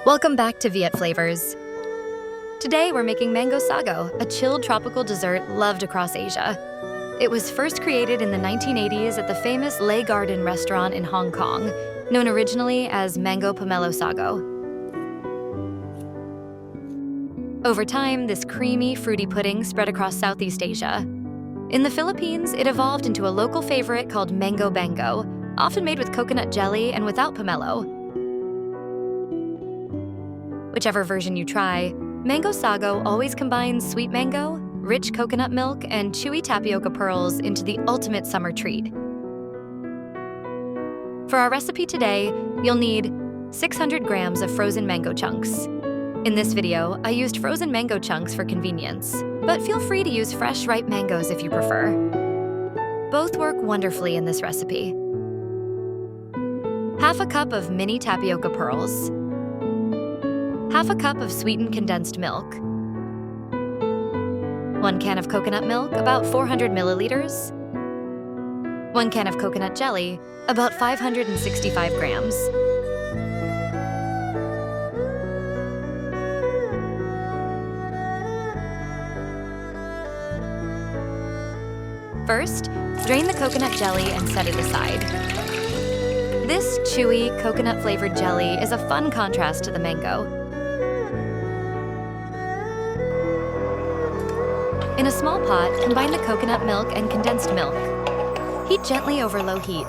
Welcome back to Viet Flavors. Today we're making Mango Sago, a chilled tropical dessert loved across Asia. It was first created in the 1980s at the famous Lei Garden restaurant in Hong Kong, known originally as Mango Sago. Over time, this creamy, fruity pudding spread across Southeast Asia. In the Philippines, it evolved into a local favorite called Mango Bango, often made with coconut jelly and without pomelo. Whichever version you try, Mango Sago always combines sweet mango, rich coconut milk, and chewy tapioca pearls into the ultimate summer treat. For our recipe today, you'll need 600 grams of frozen mango chunks. In this video, I used frozen mango chunks for convenience, but feel free to use fresh, ripe mangoes if you prefer. Both work wonderfully in this recipe. Half a cup of mini tapioca pearls, half a cup of sweetened condensed milk, 1 can of coconut milk, about 400 milliliters, 1 can of coconut jelly, about 565 grams. First, drain the coconut jelly and set it aside. This chewy, coconut-flavored jelly is a fun contrast to the mango. In a small pot, combine the coconut milk and condensed milk. Heat gently over low heat.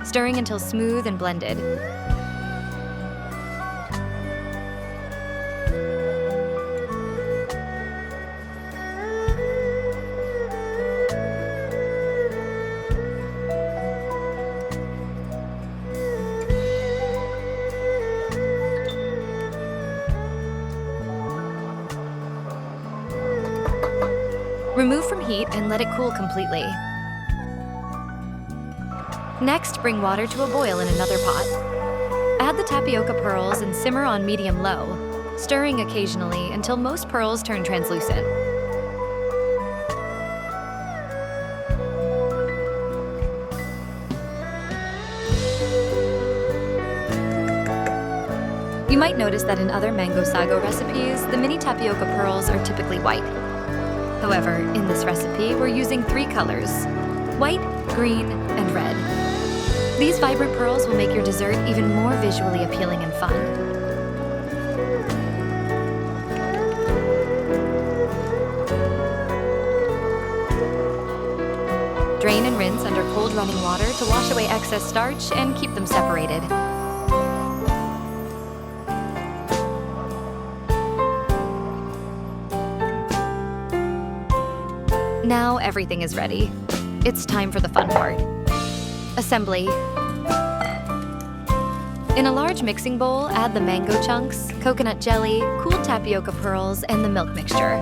Stirring until smooth and blended. Remove from heat and let it cool completely. Next, bring water to a boil in another pot. Add the tapioca pearls and simmer on medium-low, stirring occasionally until most pearls turn translucent. You might notice that in other Mango Sago recipes, the mini tapioca pearls are typically white. However, in this recipe, we're using 3 colors: white, green, and red. These vibrant pearls will make your dessert even more visually appealing and fun. Drain and rinse under cold running water to wash away excess starch and keep them separated. Now everything is ready. It's time for the fun part. Assembly. In a large mixing bowl, add the mango chunks, coconut jelly, cooled tapioca pearls, and the milk mixture.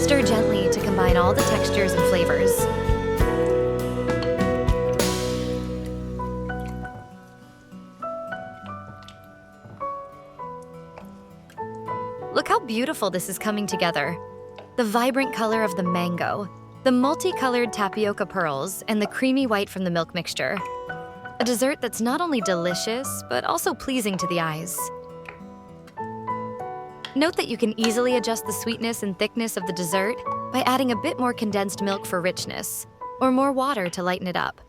Stir gently to combine all the textures and flavors. Look how beautiful this is coming together. The vibrant color of the mango, the multicolored tapioca pearls, and the creamy white from the milk mixture. A dessert that's not only delicious, but also pleasing to the eyes. Note that you can easily adjust the sweetness and thickness of the dessert by adding a bit more condensed milk for richness, or more water to lighten it up.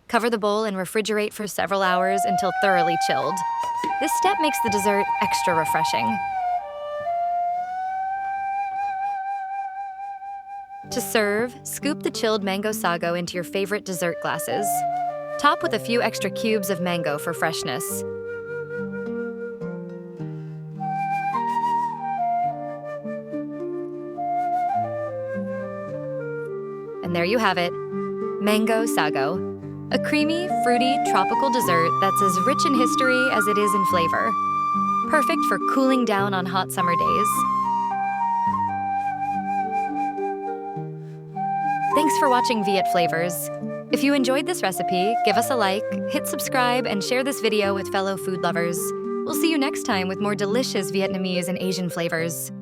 Cover the bowl and refrigerate for several hours until thoroughly chilled. This step makes the dessert extra refreshing. To serve, scoop the chilled Mango Sago into your favorite dessert glasses. Top with a few extra cubes of mango for freshness. And there you have it, Mango Sago, a creamy, fruity, tropical dessert that's as rich in history as it is in flavor. Perfect for cooling down on hot summer days. Thanks for watching Viet Flavours. If you enjoyed this recipe, give us a like, hit subscribe, and share this video with fellow food lovers. We'll see you next time with more delicious Vietnamese and Asian flavors.